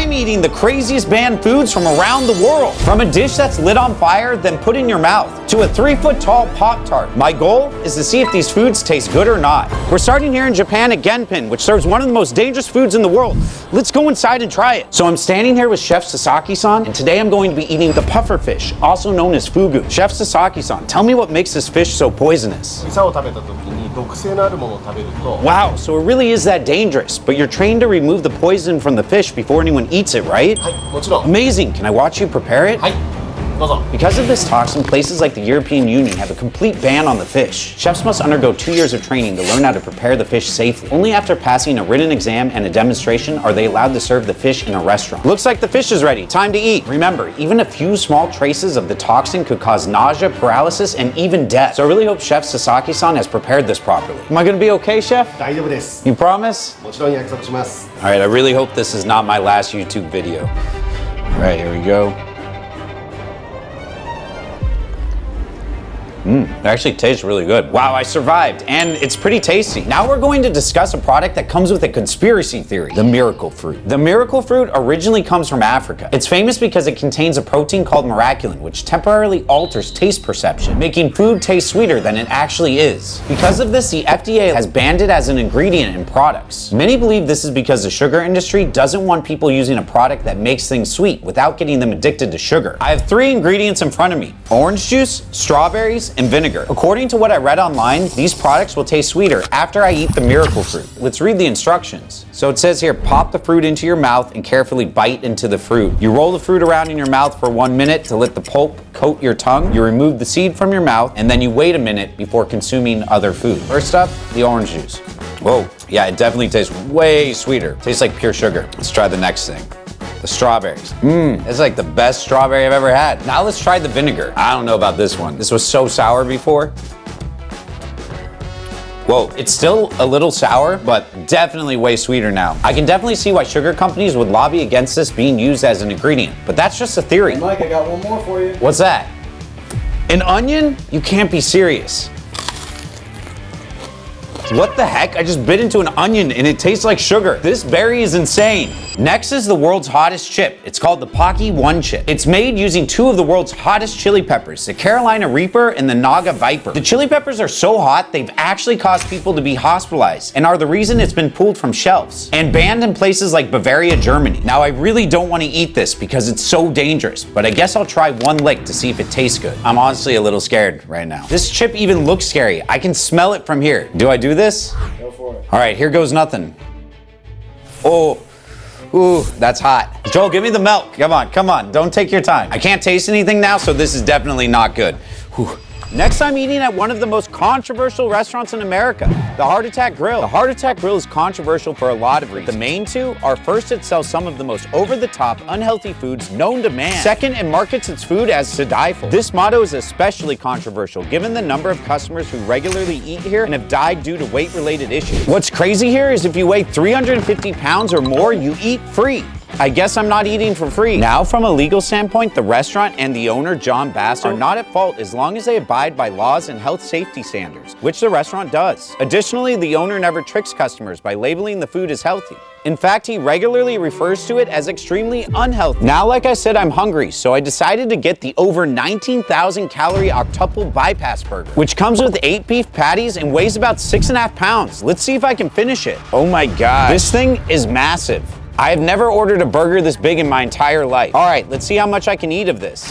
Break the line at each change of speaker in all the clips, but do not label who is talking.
I'm eating the craziest banned foods from around the world. From a dish that's lit on fire, then put in your mouth, to a 3-foot-tall Pop-Tart. My goal is to see if these foods taste good or not. We're starting here in Japan at Genpin, which serves one of the most dangerous foods in the world. Let's go inside and try it. So I'm standing here with Chef Sasaki-san, and today I'm going to be eating the puffer fish, also known as fugu. Chef Sasaki-san, tell me what makes this fish so poisonous. Wow, so it really is that dangerous, but you're trained to remove the poison from the fish before anyone eats it, right? Amazing. Can I watch you prepare it? Because of this toxin, places like the European Union have a complete ban on the fish. Chefs must undergo 2 years of training to learn how to prepare the fish safely. Only after passing a written exam and a demonstration are they allowed to serve the fish in a restaurant. Looks like the fish is ready. Time to eat. Remember, even a few small traces of the toxin could cause nausea, paralysis, and even death. So I really hope Chef Sasaki-san has prepared this properly. Am I gonna be okay, Chef? You promise? Alright, I really hope this is not my last YouTube video. Alright, here we go. It actually tastes really good. Wow, I survived, and it's pretty tasty. Now we're going to discuss a product that comes with a conspiracy theory, the miracle fruit. The miracle fruit originally comes from Africa. It's famous because it contains a protein called miraculin, which temporarily alters taste perception, making food taste sweeter than it actually is. Because of this, the FDA has banned it as an ingredient in products. Many believe this is because the sugar industry doesn't want people using a product that makes things sweet without getting them addicted to sugar. I have 3 ingredients in front of me: orange juice, strawberries, and vinegar. According to what I read online, these products will taste sweeter after I eat the miracle fruit. Let's read the instructions. So it says here, pop the fruit into your mouth and carefully bite into the fruit. You roll the fruit around in your mouth for 1 minute to let the pulp coat your tongue. You remove the seed from your mouth, and then you wait a minute before consuming other food. First up, the orange juice. Whoa, yeah, it definitely tastes way sweeter. Tastes like pure sugar. Let's try the next thing. The strawberries. It's like the best strawberry I've ever had. Now let's try the vinegar. I don't know about this one. This was so sour before. Whoa, it's still a little sour, but definitely way sweeter now. I can definitely see why sugar companies would lobby against this being used as an ingredient, but that's just a theory.
Hey Mike, I got one more for you.
What's that? An onion? You can't be serious. What the heck? I just bit into an onion and it tastes like sugar. This berry is insane. Next is the world's hottest chip. It's called the Pocky 1 chip. It's made using 2 of the world's hottest chili peppers, the Carolina Reaper and the Naga Viper. The chili peppers are so hot, they've actually caused people to be hospitalized and are the reason it's been pulled from shelves and banned in places like Bavaria, Germany. Now, I really don't want to eat this because it's so dangerous, but I guess I'll try 1 lick to see if it tastes good. I'm honestly a little scared right now. This chip even looks scary. I can smell it from here. Do I do this?
Go for it.
All right, here goes nothing. Oh. Ooh, that's hot. Joel, give me the milk. Come on, don't take your time. I can't taste anything now, so this is definitely not good. Whew. Next, I'm eating at one of the most controversial restaurants in America, the Heart Attack Grill. The Heart Attack Grill is controversial for a lot of reasons. The main 2 are, first, it sells some of the most over-the-top, unhealthy foods known to man. Second, it markets its food as to die for. This motto is especially controversial, given the number of customers who regularly eat here and have died due to weight-related issues. What's crazy here is if you weigh 350 pounds or more, you eat free. I guess I'm not eating for free. Now, from a legal standpoint, the restaurant and the owner, John Bass, are not at fault as long as they abide by laws and health safety standards, which the restaurant does. Additionally, the owner never tricks customers by labeling the food as healthy. In fact, he regularly refers to it as extremely unhealthy. Now, like I said, I'm hungry, so I decided to get the over 19,000 calorie octuple bypass burger, which comes with 8 beef patties and weighs about 6.5 pounds. Let's see if I can finish it. Oh my God, this thing is massive. I have never ordered a burger this big in my entire life. All right, let's see how much I can eat of this.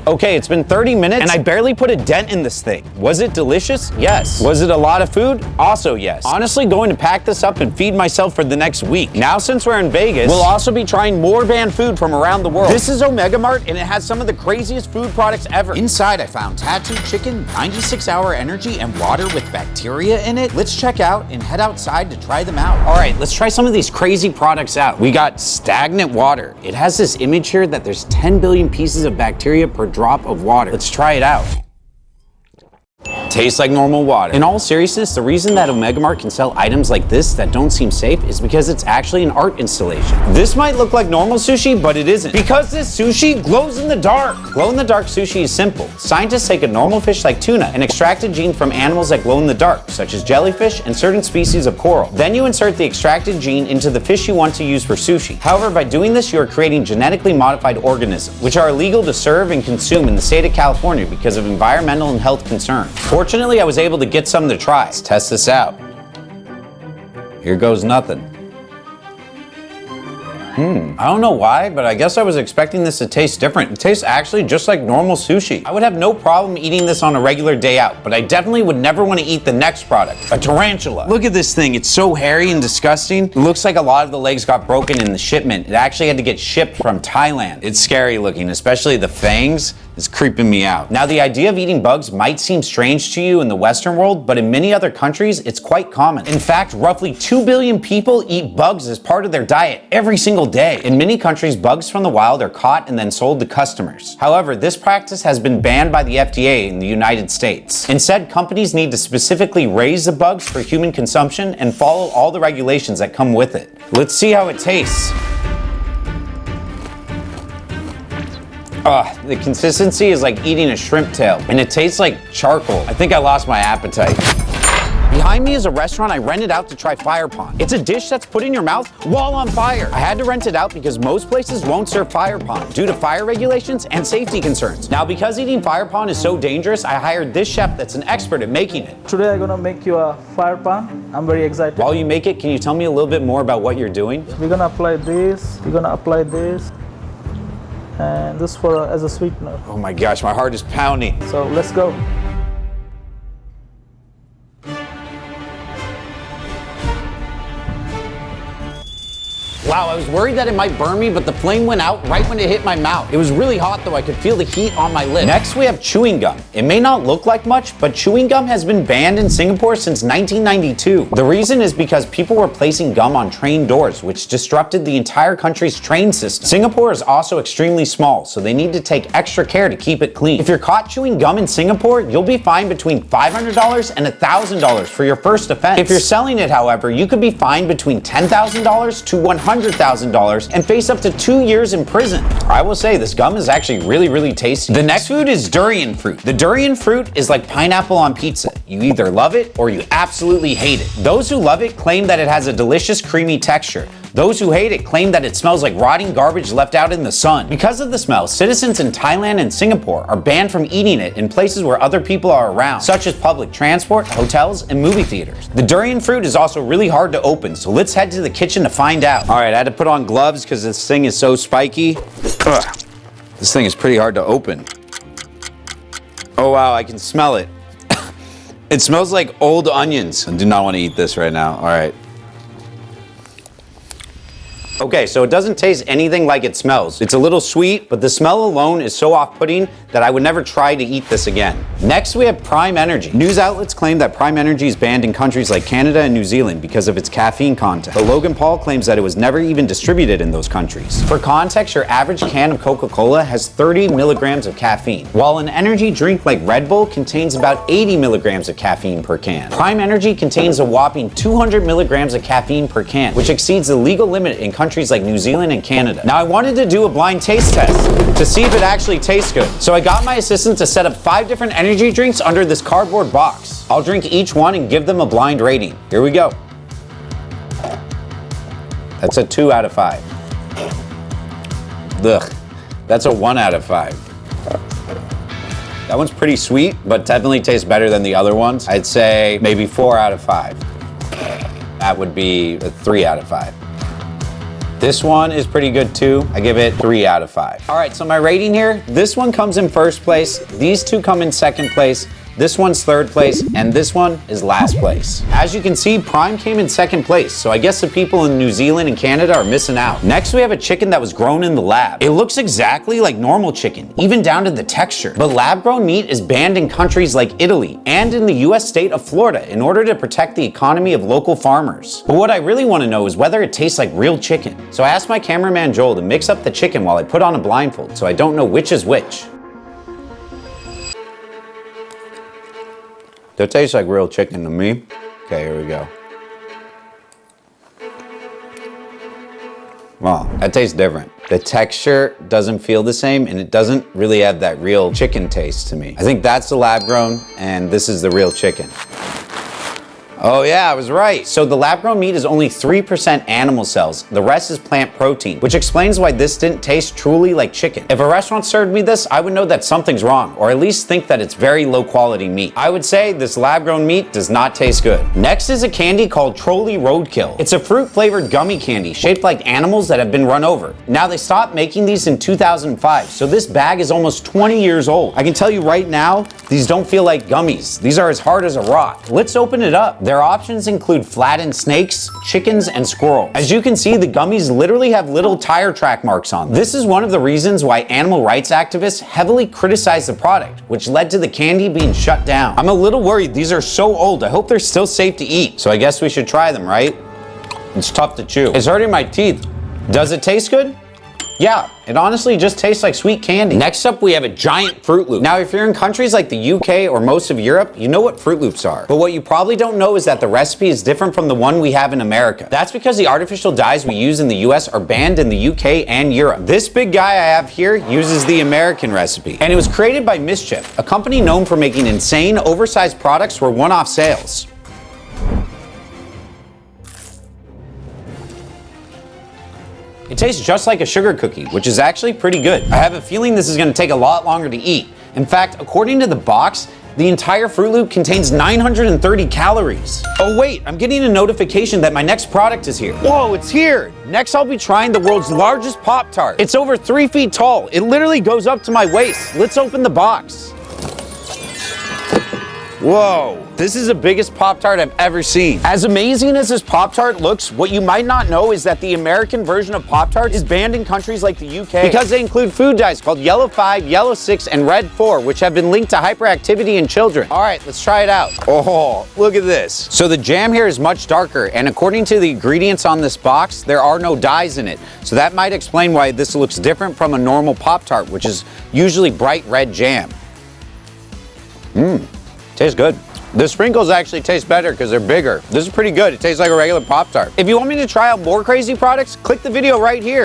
Okay, it's been 30 minutes and I barely put a dent in this thing. Was it delicious? Yes. Was it a lot of food? Also yes. Honestly, going to pack this up and feed myself for the next week. Now, since we're in Vegas, we'll also be trying more banned food from around the world. This is Omega Mart and it has some of the craziest food products ever. Inside, I found tattooed chicken, 96-hour energy, and water with bacteria in it. Let's check out and head outside to try them out. All right, let's try some of these crazy products out. We got stagnant water. It has this image here that there's 10 billion pieces of bacteria per drop of water. Let's try it out. Tastes like normal water. In all seriousness, the reason that Omega Mart can sell items like this that don't seem safe is because it's actually an art installation. This might look like normal sushi, but it isn't. Because this sushi glows in the dark. Glow-in-the-dark sushi is simple. Scientists take a normal fish like tuna and extract a gene from animals that glow in the dark, such as jellyfish and certain species of coral. Then you insert the extracted gene into the fish you want to use for sushi. However, by doing this, you are creating genetically modified organisms, which are illegal to serve and consume in the state of California because of environmental and health concerns. Fortunately, I was able to get some to try. Let's test this out. Here goes nothing. I don't know why, but I guess I was expecting this to taste different. It tastes actually just like normal sushi. I would have no problem eating this on a regular day out, but I definitely would never want to eat the next product, a tarantula. Look at this thing. It's so hairy and disgusting. It looks like a lot of the legs got broken in the shipment. It actually had to get shipped from Thailand. It's scary looking, especially the fangs. It's creeping me out. Now, the idea of eating bugs might seem strange to you in the Western world, but in many other countries, it's quite common. In fact, roughly 2 billion people eat bugs as part of their diet every single day. In many countries, bugs from the wild are caught and then sold to customers. However, this practice has been banned by the FDA in the United States. Instead, companies need to specifically raise the bugs for human consumption and follow all the regulations that come with it. Let's see how it tastes. The consistency is like eating a shrimp tail, and it tastes like charcoal. I think I lost my appetite. Behind me is a restaurant I rented out to try fire pond. It's a dish that's put in your mouth while on fire. I had to rent it out because most places won't serve fire pond due to fire regulations and safety concerns. Now, because eating fire pond is so dangerous, I hired this chef that's an expert at making it.
Today I'm gonna make you a fire pan. I'm very excited.
While you make it, can you tell me a little bit more about what you're doing?
We're gonna apply this, and this as a sweetener.
Oh my gosh, my heart is pounding.
So let's go.
Wow, I was worried that it might burn me, but the flame went out right when it hit my mouth. It was really hot though, I could feel the heat on my lips. Next, we have chewing gum. It may not look like much, but chewing gum has been banned in Singapore since 1992. The reason is because people were placing gum on train doors, which disrupted the entire country's train system. Singapore is also extremely small, so they need to take extra care to keep it clean. If you're caught chewing gum in Singapore, you'll be fined between $500 and $1,000 for your first offense. If you're selling it, however, you could be fined between $10,000 to $100,000 and face up to 2 years in prison. I will say this gum is actually really tasty. The next food is durian fruit. The durian fruit is like pineapple on pizza. You either love it or you absolutely hate it. Those who love it claim that it has a delicious creamy texture. Those who hate it claim that it smells like rotting garbage left out in the sun. Because of the smell, citizens in Thailand and Singapore are banned from eating it in places where other people are around, such as public transport, hotels, and movie theaters. The durian fruit is also really hard to open, so let's head to the kitchen to find out. All right, I had to put on gloves because this thing is so spiky. Ugh. This thing is pretty hard to open. Oh wow, I can smell it. It smells like old onions. I do not want to eat this right now. All right. Okay, so it doesn't taste anything like it smells. It's a little sweet, but the smell alone is so off-putting that I would never try to eat this again. Next, we have Prime Energy. News outlets claim that Prime Energy is banned in countries like Canada and New Zealand because of its caffeine content. But Logan Paul claims that it was never even distributed in those countries. For context, your average can of Coca-Cola has 30 milligrams of caffeine, while an energy drink like Red Bull contains about 80 milligrams of caffeine per can. Prime Energy contains a whopping 200 milligrams of caffeine per can, which exceeds the legal limit in countries like New Zealand and Canada. Now, I wanted to do a blind taste test to see if it actually tastes good. So I got my assistant to set up 5 different energy drinks under this cardboard box. I'll drink each one and give them a blind rating. Here we go. That's a 2 out of 5. Ugh, that's a 1 out of 5. That one's pretty sweet, but definitely tastes better than the other ones. I'd say maybe 4 out of 5. That would be a 3 out of 5. This one is pretty good too. I give it 3 out of 5. All right, so my rating here, this one comes in first place. These two come in second place. This one's third place, and this one is last place. As you can see, Prime came in second place, so I guess the people in New Zealand and Canada are missing out. Next, we have a chicken that was grown in the lab. It looks exactly like normal chicken, even down to the texture. But lab-grown meat is banned in countries like Italy and in the US state of Florida in order to protect the economy of local farmers. But what I really want to know is whether it tastes like real chicken. So I asked my cameraman Joel to mix up the chicken while I put on a blindfold, so I don't know which is which. That tastes like real chicken to me. Okay, here we go. Wow, that tastes different. The texture doesn't feel the same, and it doesn't really have that real chicken taste to me. I think that's the lab grown, and this is the real chicken. Oh yeah, I was right. So the lab-grown meat is only 3% animal cells. The rest is plant protein, which explains why this didn't taste truly like chicken. If a restaurant served me this, I would know that something's wrong, or at least think that it's very low quality meat. I would say this lab-grown meat does not taste good. Next is a candy called Trolley Roadkill. It's a fruit-flavored gummy candy shaped like animals that have been run over. Now they stopped making these in 2005, so this bag is almost 20 years old. I can tell you right now, these don't feel like gummies. These are as hard as a rock. Let's open it up. Their options include flattened snakes, chickens, and squirrels. As you can see, the gummies literally have little tire track marks on them. This is one of the reasons why animal rights activists heavily criticize the product, which led to the candy being shut down. I'm a little worried. These are so old. I hope they're still safe to eat. So I guess we should try them, right? It's tough to chew. It's hurting my teeth. Does it taste good? Yeah, it honestly just tastes like sweet candy. Next up, we have a giant Fruit Loop. Now, if you're in countries like the UK or most of Europe, you know what Fruit Loops are. But what you probably don't know is that the recipe is different from the one we have in America. That's because the artificial dyes we use in the US are banned in the UK and Europe. This big guy I have here uses the American recipe. And it was created by Mischief, a company known for making insane, oversized products for one-off sales. It tastes just like a sugar cookie, which is actually pretty good. I have a feeling this is gonna take a lot longer to eat. In fact, according to the box, the entire Fruit Loop contains 930 calories. Oh wait, I'm getting a notification that my next product is here. Whoa, it's here! Next I'll be trying the world's largest Pop-Tart. It's over 3 feet tall. It literally goes up to my waist. Let's open the box. Whoa, this is the biggest Pop-Tart I've ever seen. As amazing as this Pop-Tart looks, what you might not know is that the American version of Pop-Tart is banned in countries like the UK because they include food dyes called Yellow 5, Yellow 6, and Red 4, which have been linked to hyperactivity in children. All right, let's try it out. Oh, look at this. So the jam here is much darker, and according to the ingredients on this box, there are no dyes in it. So that might explain why this looks different from a normal Pop-Tart, which is usually bright red jam. Tastes good. The sprinkles actually taste better because they're bigger. This is pretty good. It tastes like a regular Pop-Tart. If you want me to try out more crazy products, click the video right here.